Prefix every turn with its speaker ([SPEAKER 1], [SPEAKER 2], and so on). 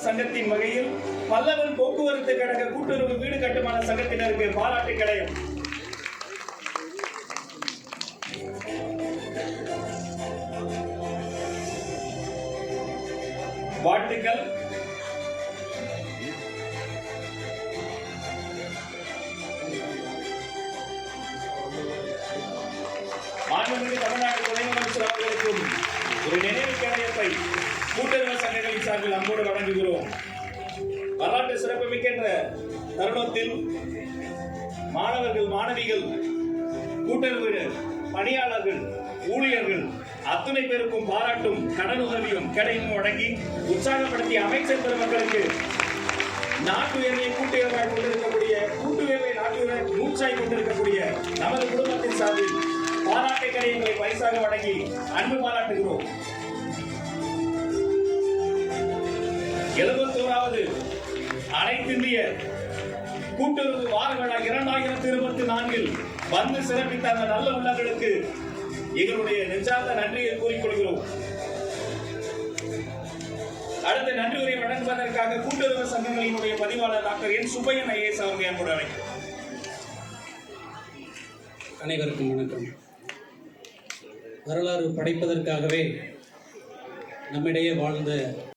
[SPEAKER 1] சங்கத்தின் வகையில் பல்லவன் போக்குவரத்து கழக கூட்டுறவு வீடு கட்டுமான சங்கத்தினருக்கு பாராட்டு கடையம். வாழ்த்துக்கள். மாண்புமிகு தமிழ்நாடு துணை முதலமைச்சர் அவர்களுக்கும் ஒரு நினைவு கேடயத்தை கூட்டுறவு சங்கங்களின் சார்பில் அன்போடு வழங்குகிறோம். வரலாற்று சிறப்புமிக்க தருணத்தில் மாணவர்கள், மாணவிகள், கூட்டுறவு பணியாளர்கள், ஊழியர்கள் அத்துணை பேருக்கும் பாராட்டும் கடன் உதவியும் கடையும் வழங்கி உற்சாகப்படுத்திய அமைச்சர் பெருமக்களுக்கு நாட்டுயர்வை கூட்டுறவாய் கொண்டிருக்கக்கூடிய மூச்சாய் கொண்டிருக்கக்கூடிய நமது குடும்பத்தின் சார்பில் பாராட்டு கடையங்களை பரிசாக வழங்கி அன்பு பாராட்டுகிறோம். 71வது அனைத்திந்திய கூட்டுறவு வார விழா 2024 வந்து சிறப்பித்த அந்த நல்ல உள்ளங்களுக்கு எங்களுடைய நெஞ்சார்ந்த நன்றியை கூறிக்கொள்கிறோம். அடுத்த நன்றி உரை வழங்குவதற்காக கூட்டுறவு சங்கங்களினுடைய பதிவாளர் டாக்டர் என் சுப்பையன் ஐஏஎஸ் அவர்கள் அன்போடு அழைக்கிறோம்.
[SPEAKER 2] அனைவருக்கும் வணக்கம். வரலாறு படைப்பதற்காகவே நம்மிடையே வாழ்ந்த